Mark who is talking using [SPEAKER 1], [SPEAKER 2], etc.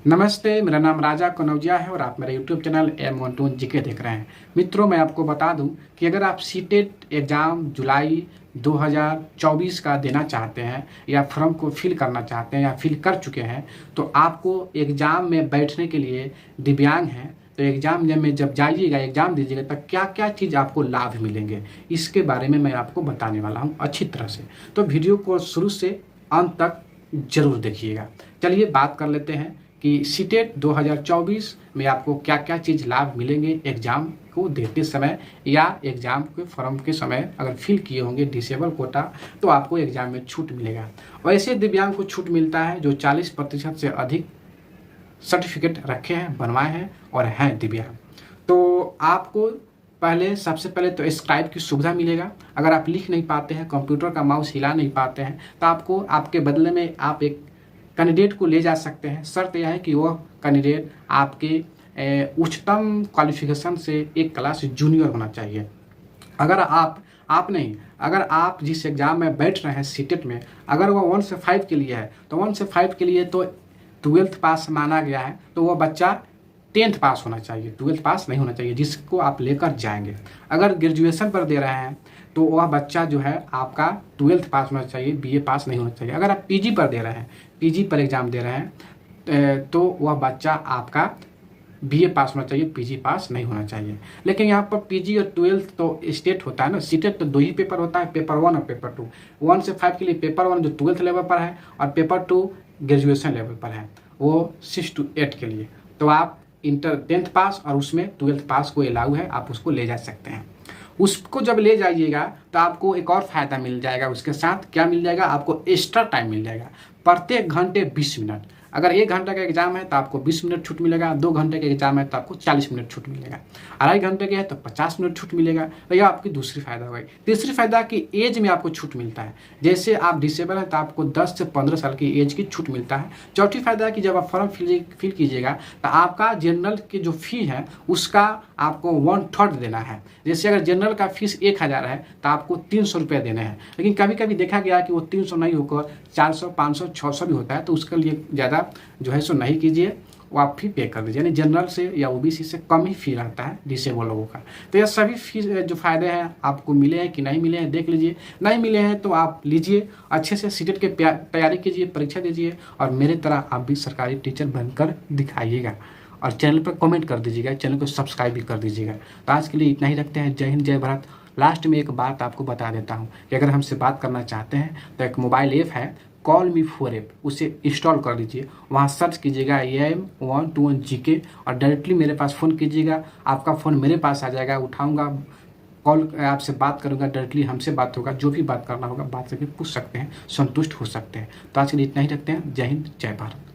[SPEAKER 1] नमस्ते, मेरा नाम राजा कनौजिया है और आप मेरे यूट्यूब चैनल M12 जीके देख रहे हैं। मित्रों, मैं आपको बता दूं कि अगर आप सीटेट एग्ज़ाम जुलाई 2024 का देना चाहते हैं या फॉर्म को फिल करना चाहते हैं या फिल कर चुके हैं, तो आपको एग्ज़ाम में बैठने के लिए दिव्यांग हैं तो एग्ज़ाम में जब जाइएगा, एग्ज़ाम दीजिएगा, तो क्या क्या चीज़ आपको लाभ मिलेंगे, इसके बारे में मैं आपको बताने वाला हूँ अच्छी तरह से। तो वीडियो को शुरू से अंत तक ज़रूर देखिएगा। चलिए बात कर लेते हैं कि सीटेट 2024 में आपको क्या क्या चीज़ लाभ मिलेंगे एग्ज़ाम को देते समय या एग्ज़ाम के फॉर्म के समय अगर फिल किए होंगे डिसेबल कोटा तो आपको एग्ज़ाम में छूट मिलेगा। और ऐसे दिव्यांग को छूट मिलता है जो 40% से अधिक सर्टिफिकेट रखे हैं, बनवाए हैं और हैं दिव्यांग। तो आपको सबसे पहले तो स्क्राइब की सुविधा मिलेगा। अगर आप लिख नहीं पाते हैं, कंप्यूटर का माउस हिला नहीं पाते हैं, तो आपको आपके बदले में आप एक कैंडिडेट को ले जा सकते हैं। शर्त यह है कि वह कैंडिडेट आपके उच्चतम क्वालिफिकेशन से एक क्लास जूनियर होना चाहिए। अगर अगर आप जिस एग्ज़ाम में बैठ रहे हैं सीटेट में, अगर वह 1 से 5 के लिए है तो 1 से 5 के लिए तो 12th पास माना गया है, तो वह बच्चा 10th पास होना चाहिए, 12th पास नहीं होना चाहिए, जिसको आप लेकर जाएंगे। अगर ग्रेजुएशन पर दे रहे हैं तो वह बच्चा जो है आपका 12th पास होना चाहिए, बीए पास नहीं होना चाहिए। अगर आप पीजी पर दे रहे हैं, पीजी पर एग्ज़ाम दे रहे हैं तो वह बच्चा आपका बीए पास होना चाहिए, पीजी पास नहीं होना चाहिए। लेकिन यहाँ पर पीजी और 12th तो स्टेट होता है ना, सीटेट तो 2 ही पेपर होता है, पेपर 1 और पेपर 2। 1 से 5 के लिए पेपर 1 जो 12th लेवल पर है और पेपर 2 ग्रेजुएशन लेवल पर है, वो 6 to 8 के लिए। तो आप 10th पास और उसमें 12th पास को अलाउ है, आप उसको ले जा सकते हैं। उसको जब ले जाइएगा तो आपको एक और फ़ायदा मिल जाएगा। उसके साथ क्या मिल जाएगा, आपको एक्स्ट्रा टाइम मिल जाएगा। प्रत्येक घंटे 20 मिनट। अगर 1 घंटे का एग्ज़ाम है तो आपको 20 मिनट छूट मिलेगा, 2 घंटे का एग्ज़ाम है तो आपको 40 मिनट छूट मिलेगा, 2.5 घंटे के है तो 50 मिनट छूट मिलेगा। तो यह आपकी दूसरी फ़ायदा हो गई। तीसरी फ़ायदा कि एज में आपको छूट मिलता है। जैसे आप डिसेबल हैं तो आपको 10 से 15 साल की एज की छूट मिलता है। चौथी फ़ायदा है कि जब आप फॉर्म फिल कीजिएगा तो आपका जनरल की जो फ़ी है उसका आपको 1/3 देना है। जैसे अगर जनरल का फीस 1000 है तो आपको 300 रुपये देने हैं। लेकिन कभी कभी देखा गया कि वो 300 नहीं होकर 400, 500, 600 भी होता है, तो उसके लिए ज़्यादा जो है सो नहीं कीजिए, वो आप फी पे कर दीजिए। यानी जनरल से या ओबीसी से कम ही फी रहता है डिसेबल लोगों का। तो यह सभी फी जो फ़ायदे हैं आपको मिले हैं कि नहीं मिले हैं देख लीजिए। नहीं मिले हैं तो आप लीजिए, अच्छे से सीटेट की तैयारी कीजिए, परीक्षा दीजिए और मेरे तरह आप भी सरकारी टीचर बनकर दिखाइएगा। और चैनल पर कमेंट कर दीजिएगा, चैनल को सब्सक्राइब भी कर दीजिएगा। तो आज के लिए इतना ही रखते हैं। जय हिंद, जय भारत। लास्ट में एक बात आपको बता देता हूँ कि अगर हमसे बात करना चाहते हैं तो एक मोबाइल ऐप है कॉल मी 4 ऐप, उसे इंस्टॉल कर लीजिए। वहाँ सर्च कीजिएगा M121 जीके और डायरेक्टली मेरे पास फ़ोन कीजिएगा। आपका फ़ोन मेरे पास आ जाएगा, उठाऊँगा, कॉल आपसे बात करूँगा, डायरेक्टली हमसे बात होगा। जो भी बात करना होगा बात करके पूछ सकते हैं, संतुष्ट हो सकते हैं। तो आज के लिए इतना ही रखते हैं। जय हिंद, जय भारत।